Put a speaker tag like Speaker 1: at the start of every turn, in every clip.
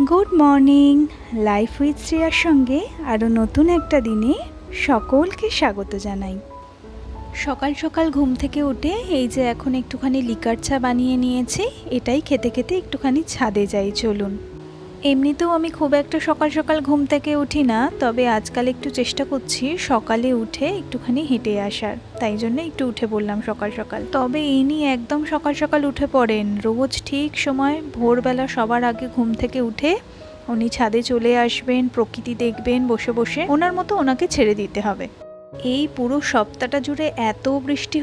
Speaker 1: Good morning. Life with শ্রেয়ার সঙ্গে আরও নতুন একটা দিনে সকলকে স্বাগত জানাই। সকাল সকাল ঘুম থেকে উঠে এই যে এখন একটুখানি লিকার চা বানিয়ে নিয়েছি, এটাই খেতে খেতে একটুখানি ছাদে যাই। চলুন। এমনিতেও আমি খুব একটা সকাল সকাল ঘুম থেকে উঠি না, তবে আজকাল একটু চেষ্টা করছি সকালে উঠে একটুখানি হেঁটে আসার, তাই জন্য একটু উঠে পড়লাম সকাল সকাল। তবে ইনি একদম সকাল সকাল উঠে পড়েন, রোজ ঠিক সময় ভোরবেলা সবার আগে ঘুম থেকে উঠে উনি ছাদে চলে আসবেন, প্রকৃতি দেখবেন বসে বসে, ওনার মতো ওনাকে ছেড়ে দিতে হবে। এই পুরো সপ্তাহটা জুড়ে এত বৃষ্টি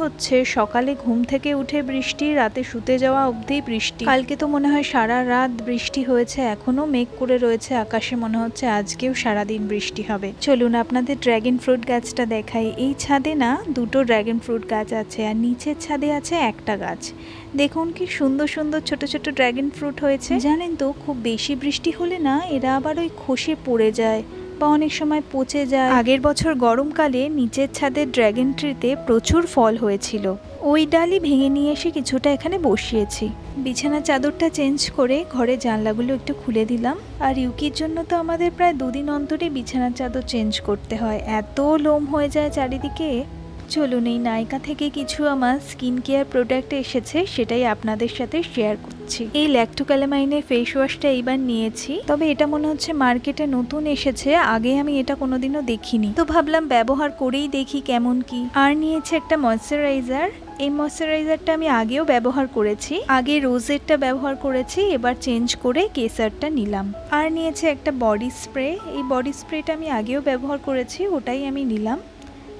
Speaker 1: হচ্ছে, সকালে ঘুম থেকে উঠে বৃষ্টি, রাতে শুতে যাওয়া অবধি বৃষ্টি। কালকে তো মনে হয় সারা রাত বৃষ্টি হয়েছে, এখনো মেঘ করে রয়েছে আকাশে, মনে হচ্ছে আজকেও সারাদিন বৃষ্টি হবে। চলুন আপনাদের ড্র্যাগন ফ্রুট গাছটা দেখাই। এই ছাদে না দুটো ড্র্যাগন ফ্রুট গাছ আছে, আর নিচের ছাদে আছে একটা গাছ। দেখুন কি সুন্দর সুন্দর ছোট ছোট ড্র্যাগন ফ্রুট হয়েছে। জানেন তো, খুব বেশি বৃষ্টি হলে না এরা আবার ওই খসে পড়ে যায় বা অনেক সময় পচে যায়। আগের বছর গরমকালে নিচের ছাদের ড্র্যাগন ট্রিতে প্রচুর ফল হয়েছিল, ওই ডালই ভেঙে নিয়ে এসে কিছুটা এখানে বসিয়েছি। বিছানার চাদরটা চেঞ্জ করে ঘরের জানলাগুলো একটু খুলে দিলাম। আর ইউকির জন্য তো আমাদের প্রায় 2 দিন অন্তরে বিছানার চাদর চেঞ্জ করতে হয়, এত লোম হয়ে যায় চারিদিকে। চলুন, এই নাইকা থেকে কিছু আমার স্কিন কেয়ার প্রোডাক্ট এসেছে, সেটাই আপনাদের সাথে শেয়ার করছি। এই ল্যাক্টোক্যালামাইনের ফেস ওয়াশটা এইবার নিয়েছি, তবে এটা মনে হচ্ছে মার্কেটে নতুন এসেছে, আগে আমি এটা কোনোদিনও দেখিনি, তো ভাবলাম ব্যবহার করেই দেখি কেমন কি। আর নিয়েছি একটা ময়শ্চারাইজার। এই ময়শ্চারাইজারটা আমি আগেও ব্যবহার করেছি, আগে রোজেরটা ব্যবহার করেছি, এবার চেঞ্জ করে কেসারটা নিলাম। আর নিয়েছি একটা বডি স্প্রে। এই বডি স্প্রেটা আমি আগেও ব্যবহার করেছি, ওটাই আমি নিলাম,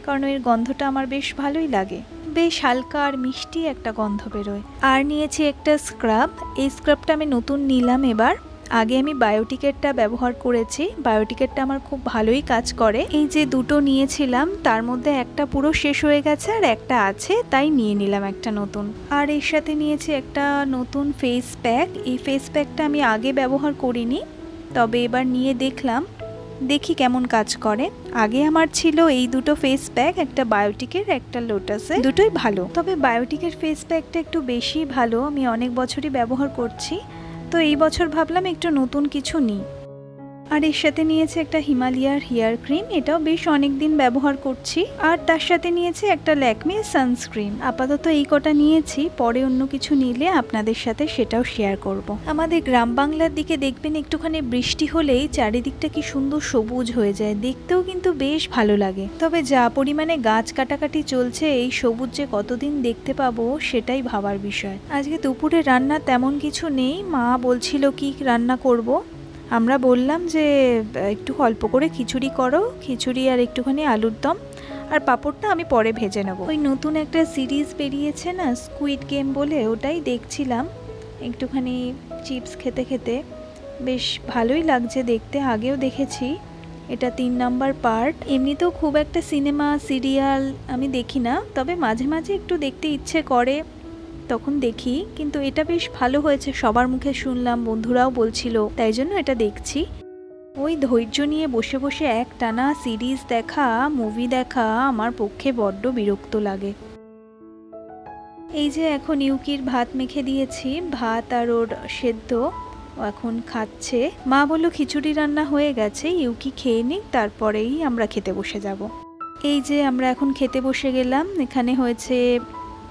Speaker 1: কারণ এর গন্ধটা আমার বেশ ভালোই লাগে, বেশ হালকা আর মিষ্টি একটা গন্ধ বেরোয়। আর নিয়েছি একটা স্ক্রাব। এই স্ক্রাবটা আমি নতুন নিলাম এবার, আগে আমি বায়োটিকেরটা ব্যবহার করেছি, বায়োটিকেরটা আমার খুব ভালোই কাজ করে। এই যে দুটো নিয়েছিলাম তার মধ্যে একটা পুরো শেষ হয়ে গেছে আর একটা আছে, তাই নিয়ে নিলাম একটা নতুন। আর এর সাথে নিয়েছি একটা নতুন ফেস প্যাক। এই ফেস প্যাকটা আমি আগে ব্যবহার করিনি, তবে এবার নিয়ে দেখলাম, দেখি কেমন কাজ করে। আগে আমার ছিল এই দুটো ফেস প্যাক, একটা বায়োটিকের একটা লোটাসের, দুটোই ভালো, তবে বায়োটিকের ফেস প্যাকটা একটু বেশি ভালো, আমি অনেক বছরই ব্যবহার করছি, তো এই বছর ভাবলাম একটু নতুন কিছু নিই। আর এর সাথে নিয়েছে একটা হিমালয়ার হেয়ার ক্রিম, এটাও বেশ অনেক দিন ব্যবহার করছি। আর তার সাথে নিয়েছে একটা ল্যাকমে সানস্ক্রিন। আপাতত এই কটা নিয়েছি, পরে অন্য কিছু নিলে আপনাদের সাথে সেটাও শেয়ার করব। আমাদের গ্রাম বাংলার দিকে দেখবেন একটুখানি বৃষ্টি হলেই চারিদিকটা কি সুন্দর সবুজ হয়ে যায়, দেখতেও কিন্তু বেশ ভালো লাগে। তবে যা পরিমাণে গাছ কাটাকাটি চলছে, এই সবুজ যে কতদিন দেখতে পাবো সেটাই ভাবার বিষয়। আজকে দুপুরে রান্না তেমন কিছু নেই, মা বলছিল কি রান্না করব, আমরা বললাম যে একটু অল্প করে খিচুড়ি করো, খিচুড়ি আর একটুখানি আলুর দম, আর পাঁপড়টা আমি পরে ভেজে নেব। ওই নতুন একটা সিরিজ বেরিয়েছে না স্কুইড গেম বলে, ওটাই দেখছিলাম একটুখানি চিপস খেতে খেতে, বেশ ভালোই লাগছে দেখতে, আগেও দেখেছি, এটা 3 নাম্বার পার্ট। এমনিতেও খুব একটা সিনেমা সিরিয়াল আমি দেখি না, তবে মাঝে মাঝে একটু দেখতে ইচ্ছে করে তখন দেখি, কিন্তু এটা বেশ ভালো হয়েছে, সবার মুখে শুনলাম, বন্ধুরাও বলছিল, তাই জন্য এটা দেখছি। ওই ধৈর্য নিয়ে বসে বসে একটানা সিরিজ দেখা, মুভি দেখা আমার পক্ষে বড্ড বিরক্ত লাগে। এই যে এখন ইউকির ভাত মেখে দিয়েছি, ভাত আর ওর সেদ্ধ, ও এখন খাচ্ছে। মা বলল খিচুড়ি রান্না হয়ে গেছে, ইউকি খেয়ে নিক, তারপরেই আমরা খেতে বসে যাব। এই যে আমরা এখন খেতে বসে গেলাম। এখানে হয়েছে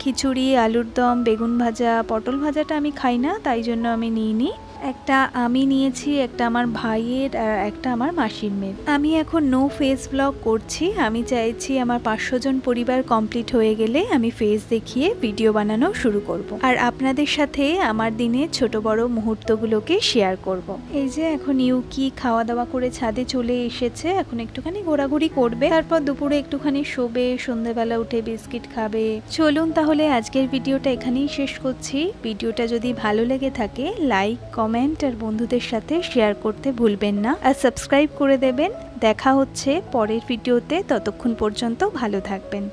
Speaker 1: খিচুড়ি, আলুর দম, বেগুন ভাজা, পটল ভাজাটা আমি খাই না, তাই জন্য আমি নিইনি। একটা আমি নিয়েছি, একটা আমার ভাইয়ের, আর একটা আমার মাসির মেয়ের। আমি এখন নো ফেস ব্লগ করছি, আমি চাইছি আমার 500 জন পরিবার কমপ্লিট হয়ে গেলে আমি ফেস দেখিয়ে ভিডিও বানানো শুরু করব, আর আপনাদের সাথে আমার দিনে ছোট বড় মুহূর্তগুলোকে শেয়ার করব। এই যে এখন ইউকি খাওয়া দাওয়া করে ছাদে চলে এসেছে, এখন একটুখানি ঘোরাঘুরি করবে, তারপর দুপুরে একটুখানি শোবে, সন্ধ্যেবেলা উঠে বিস্কিট খাবে। চলুন তাহলে আজকের ভিডিওটা এখানেই শেষ করছি। ভিডিওটা যদি ভালো লেগে থাকে লাইক, কমেন্ট আর বন্ধুদের সাথে শেয়ার করতে ভুলবেন না, আর সাবস্ক্রাইব করে দেবেন। দেখা হচ্ছে পরের ভিডিওতে, ততক্ষণ পর্যন্ত ভালো থাকবেন।